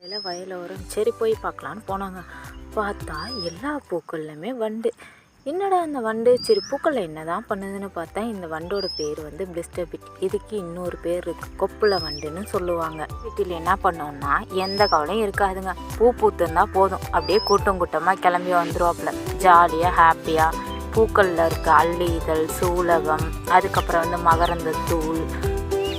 இல்லை வயலோரம் சரி போய் பார்க்கலான்னு போனாங்க. பார்த்தா எல்லா பூக்கள்லையுமே வண்டு. என்னடா அந்த வண்டு, சரி பூக்களில் என்ன தான் பண்ணுதுன்னு பார்த்தா இந்த வண்டோட பேர் வந்து பிளிஸ்டர் பிட். இதுக்கு இன்னொரு பேர் இருக்குது, கொப்புள வண்டுன்னு சொல்லுவாங்க. வீட்டில் என்ன பண்ணோம்னா எந்த கவலையும் இருக்காதுங்க. பூ பூத்துன்னா போதும், அப்படியே கூட்டம் கூட்டமாக கிளம்பி வந்துருவாப்புல. ஜாலியாக ஹாப்பியாக பூக்களில் இருக்க அள்ளி இதழ், சூலகம், அதுக்கப்புறம் வந்து மகரந்த தூள்,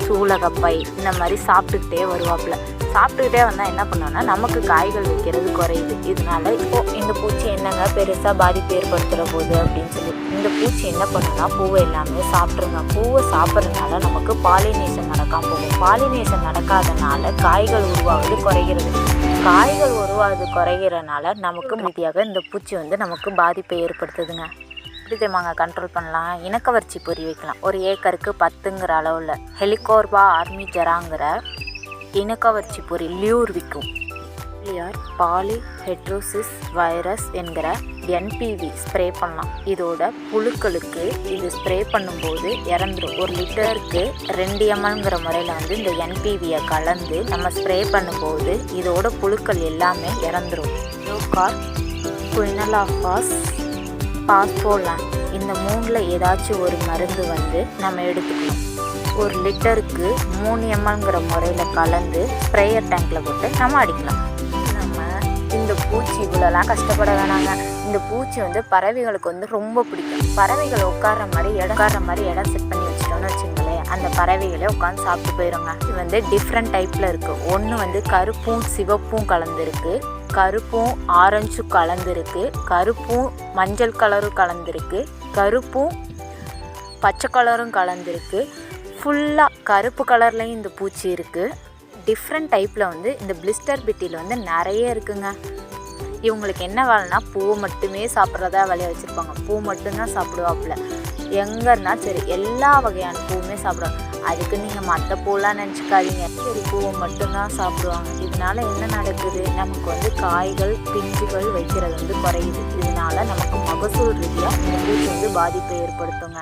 சூலகப்பை இந்த மாதிரி சாப்பிட்டுக்கிட்டே வருவாப்புல. சாப்பிட்டுக்கிட்டே வந்தால் என்ன பண்ணோன்னா நமக்கு காய்கள் வைக்கிறது குறையுது. இதனால இப்போது இந்த பூச்சி என்னங்க பெருசாக பாதிப்பு ஏற்படுத்துகிற போது அப்படின்னு சொல்லி இந்த பூச்சி என்ன பண்ணுன்னா பூவை எல்லாமே சாப்பிட்ருங்க. பூவை சாப்பிட்றதுனால நமக்கு பாலினேஷன் நடக்காமல் போகும். பாலினேஷன் நடக்காதனால காய்கள் உருவாவது குறைகிறது. காய்கள் உருவாவது குறைகிறனால நமக்கு ரீதியாக இந்த பூச்சி வந்து நமக்கு பாதிப்பை ஏற்படுத்துதுங்க. எப்படி தெரியுமாங்க கண்ட்ரோல் பண்ணலாம்? இனக்கவர்ச்சி பொறி வைக்கலாம். ஒரு ஏக்கருக்கு 10ங்கிற அளவில் ஹெலிகோர்பா ஆர்மிஜராங்கிற இனக்கவர்ச்சி பொறி லியூர் விற்கும். பாலிஹெட்ரோசிஸ் வைரஸ் என்கிற என்பிவி ஸ்ப்ரே பண்ணலாம். இதோட புழுக்களுக்கு இது ஸ்ப்ரே பண்ணும்போது இறந்துடும். 1 லிட்டருக்கு 2 mlங்கிற முறையில் வந்து இந்த என்பிவியை கலந்து நம்ம ஸ்ப்ரே பண்ணும்போது இதோட புழுக்கள் எல்லாமே இறந்துடும். லோகார், குயினலாபாஸ், பாஸ்போலான் இந்த 3ல் ஏதாச்சும் ஒரு மருந்து வந்து நம்ம எடுத்துக்கணும். 1 லிட்டருக்கு 3 mlங்கிற முறையில் கலந்து ஸ்ப்ரேயர் டேங்கில் போட்டு நம்ம அடிக்கலாம். நம்ம இந்த பூச்சி இவ்வளோலாம் கஷ்டப்பட வேணாங்க. இந்த பூச்சி வந்து பறவைகளுக்கு வந்து ரொம்ப பிடிக்கும். பறவைகள் உட்கார்ற மாதிரி இடம் செட் பண்ணி வச்சிட்டோன்னு வச்சுங்களேன், அந்த பறவைகளே உட்காந்து சாப்பிட்டு போயிடுங்க. இது வந்து டிஃப்ரெண்ட் டைப்பில் இருக்குது. ஒன்று வந்து கருப்பும் சிவப்பும் கலந்துருக்கு, கருப்பும் ஆரஞ்சும் கலந்துருக்கு, கருப்பும் மஞ்சள் கலரும் கலந்துருக்கு, கருப்பும் பச்சை கலரும் கலந்துருக்கு, ஃபுல்லாக கருப்பு கலர்லேயும் இந்த பூச்சி இருக்குது. டிஃப்ரெண்ட் டைப்பில் வந்து இந்த பிளிஸ்டர் பிட்டியில் வந்து நிறைய இருக்குங்க. இவங்களுக்கு என்ன வேலைன்னா பூவை மட்டுமே சாப்பிட்றதா வேலையை வச்சுருப்பாங்க. பூ மட்டும்தான் சாப்பிடுவாப்புல. எங்கே இருந்தாலும் சரி எல்லா வகையான பூவுமே சாப்பிடுவாங்க. அதுக்கு நீங்கள் மற்ற பூலாம் நினச்சிக்காதீங்க, சரி பூவை மட்டும்தான் சாப்பிடுவாங்க. இதனால் என்ன நடக்குது, நமக்கு வந்து காய்கள் பிஞ்சுகள் வைக்கிறது வந்து குறையுது. இதனால் நமக்கு மகசூல் ரீதியாக இந்த பூச்சி வந்து பாதிப்பை ஏற்படுத்துங்க.